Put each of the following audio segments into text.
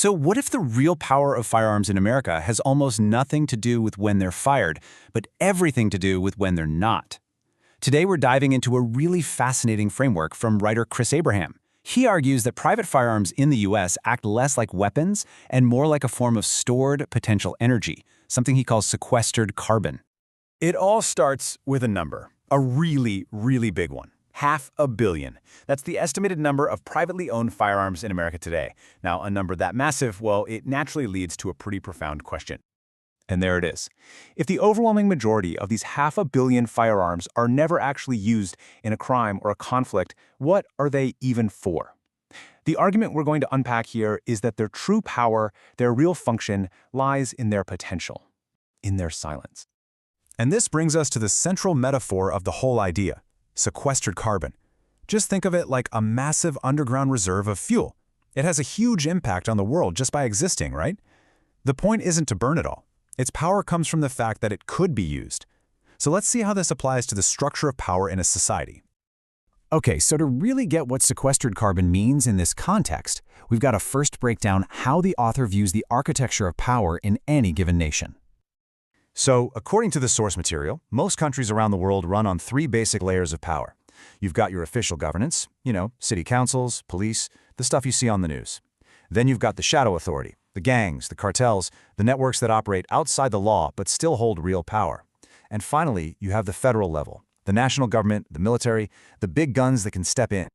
So what if the real power of firearms in America has almost nothing to do with when they're fired, but everything to do with when they're not? Today we're diving into a really fascinating framework from writer Chris Abraham. He argues that private firearms in the US act less like weapons and more like a form of stored potential energy, something he calls sequestered carbon. It all starts with a number, a really, really big one. 500 million. That's the estimated number of privately owned firearms in America today. Now, a number that massive, well, it naturally leads to a pretty profound question. And there it is. If the overwhelming majority of these 500 million firearms are never actually used in a crime or a conflict, what are they even for? The argument we're going to unpack here is that their true power, their real function, lies in their potential, in their silence. And this brings us to the central metaphor of the whole idea. Sequestered carbon. Just think of it like a massive underground reserve of fuel. It has a huge impact on the world just by existing, right? The point isn't to burn it all. Its power comes from the fact that it could be used. So let's see how this applies to the structure of power in a society. Okay, so to really get what sequestered carbon means in this context, we've got to first break down how the author views the architecture of power in any given nation. So, according to the source material, most countries around the world run on 3 basic layers of power. You've got your official governance, city councils, police, the stuff you see on the news. Then you've got the shadow authority, the gangs, the cartels, the networks that operate outside the law but still hold real power. And finally, you have the federal level, the national government, the military, the big guns that can step in.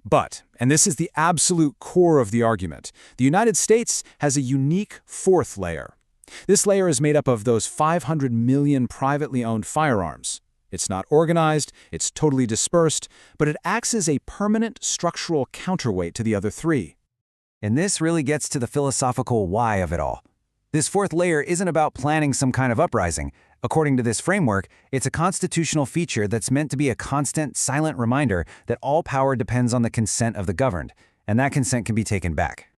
But, and this is the absolute core of the argument, the United States has a unique 4th layer. This layer is made up of those 500 million privately owned firearms. It's not organized, it's totally dispersed, but it acts as a permanent structural counterweight to the other 3. And this really gets to the philosophical why of it all. This 4th layer isn't about planning some kind of uprising. According to this framework, it's a constitutional feature that's meant to be a constant, silent reminder that all power depends on the consent of the governed, and that consent can be taken back.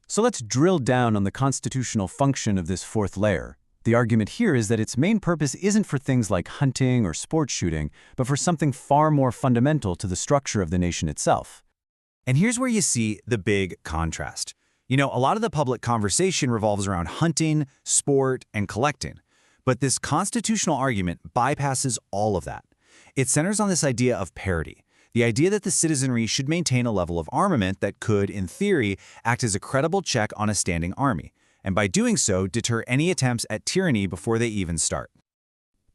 So let's drill down on the constitutional function of this 4th layer. The argument here is that its main purpose isn't for things like hunting or sports shooting, but for something far more fundamental to the structure of the nation itself. And here's where you see the big contrast. A lot of the public conversation revolves around hunting, sport, and collecting. But this constitutional argument bypasses all of that. It centers on this idea of parity. The idea that the citizenry should maintain a level of armament that could, in theory, act as a credible check on a standing army, and by doing so, deter any attempts at tyranny before they even start.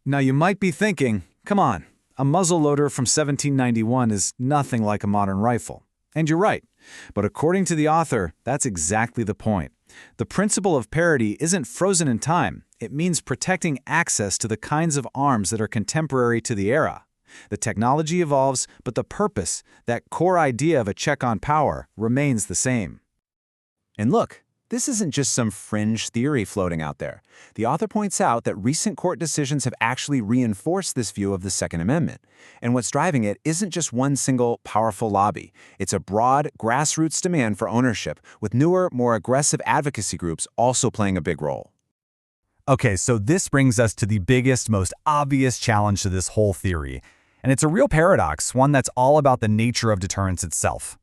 Now you might be thinking, come on, a muzzleloader from 1791 is nothing like a modern rifle. And you're right. But according to the author, that's exactly the point. The principle of parity isn't frozen in time. It means protecting access to the kinds of arms that are contemporary to the era. The technology evolves, but the purpose, that core idea of a check on power, remains the same. And look, this isn't just some fringe theory floating out there. The author points out that recent court decisions have actually reinforced this view of the Second Amendment. And what's driving it isn't just one single powerful lobby. It's a broad, grassroots demand for ownership, with newer, more aggressive advocacy groups also playing a big role. Okay, so this brings us to the biggest, most obvious challenge to this whole theory. And it's a real paradox, one that's all about the nature of deterrence itself.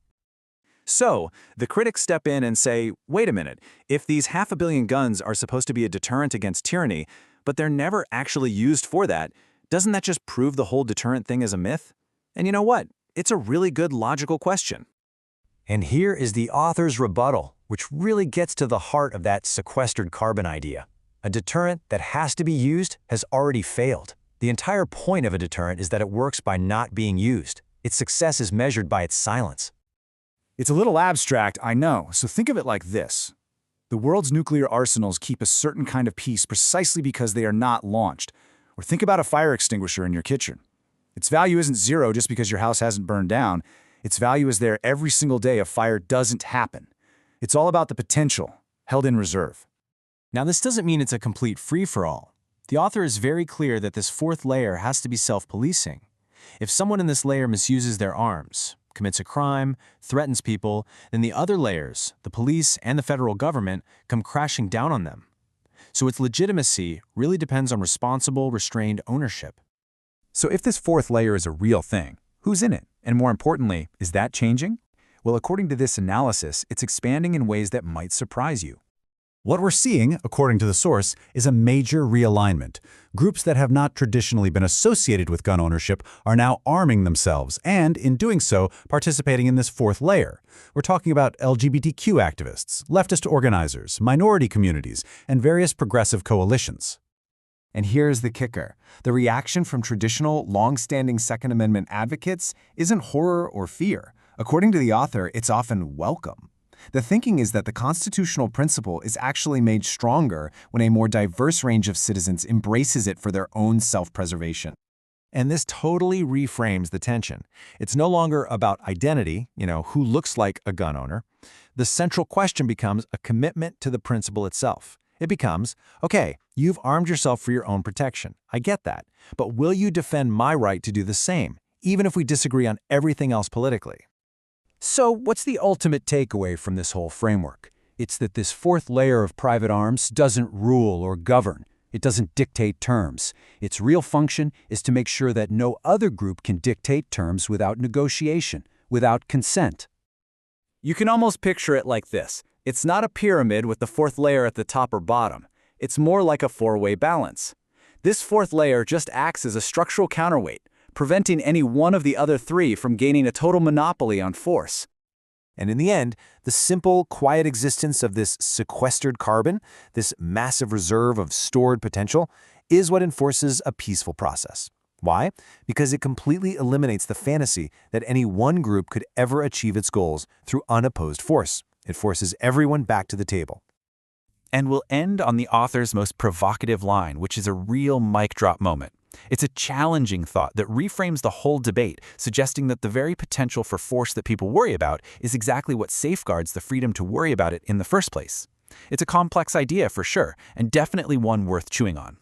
So, the critics step in and say, wait a minute, if these 500 million guns are supposed to be a deterrent against tyranny, but they're never actually used for that, doesn't that just prove the whole deterrent thing as a myth? And you know what? It's a really good logical question. And here is the author's rebuttal, which really gets to the heart of that sequestered carbon idea. A deterrent that has to be used has already failed. The entire point of a deterrent is that it works by not being used. Its success is measured by its silence. It's a little abstract, I know, so think of it like this. The world's nuclear arsenals keep a certain kind of peace precisely because they are not launched. Or think about a fire extinguisher in your kitchen. Its value isn't 0 just because your house hasn't burned down. Its value is there every single day a fire doesn't happen. It's all about the potential, held in reserve. Now, this doesn't mean it's a complete free-for-all. The author is very clear that this 4th layer has to be self-policing. If someone in this layer misuses their arms, commits a crime, threatens people, then the other layers, the police and the federal government, come crashing down on them. So its legitimacy really depends on responsible, restrained ownership. So if this 4th layer is a real thing, who's in it? And more importantly, is that changing? Well, according to this analysis, it's expanding in ways that might surprise you. What we're seeing, according to the source, is a major realignment. Groups that have not traditionally been associated with gun ownership are now arming themselves and, in doing so, participating in this fourth layer. We're talking about LGBTQ activists, leftist organizers, minority communities, and various progressive coalitions. And here's the kicker. The reaction from traditional, long-standing Second Amendment advocates isn't horror or fear. According to the author, it's often welcome. The thinking is that the constitutional principle is actually made stronger when a more diverse range of citizens embraces it for their own self-preservation. And this totally reframes the tension. It's no longer about identity, who looks like a gun owner. The central question becomes a commitment to the principle itself. It becomes, okay, you've armed yourself for your own protection. I get that. But will you defend my right to do the same, even if we disagree on everything else politically? So what's the ultimate takeaway from this whole framework? It's that this fourth layer of private arms doesn't rule or govern. It doesn't dictate terms. Its real function is to make sure that no other group can dictate terms without negotiation, without consent. You can almost picture it like this. It's not a pyramid with the fourth layer at the top or bottom. It's more like a four-way balance. This fourth layer just acts as a structural counterweight, preventing any one of the other three from gaining a total monopoly on force. And in the end, the simple, quiet existence of this sequestered carbon, this massive reserve of stored potential, is what enforces a peaceful process. Why? Because it completely eliminates the fantasy that any one group could ever achieve its goals through unopposed force. It forces everyone back to the table. And we'll end on the author's most provocative line, which is a real mic drop moment. It's a challenging thought that reframes the whole debate, suggesting that the very potential for force that people worry about is exactly what safeguards the freedom to worry about it in the first place. It's a complex idea for sure, and definitely one worth chewing on.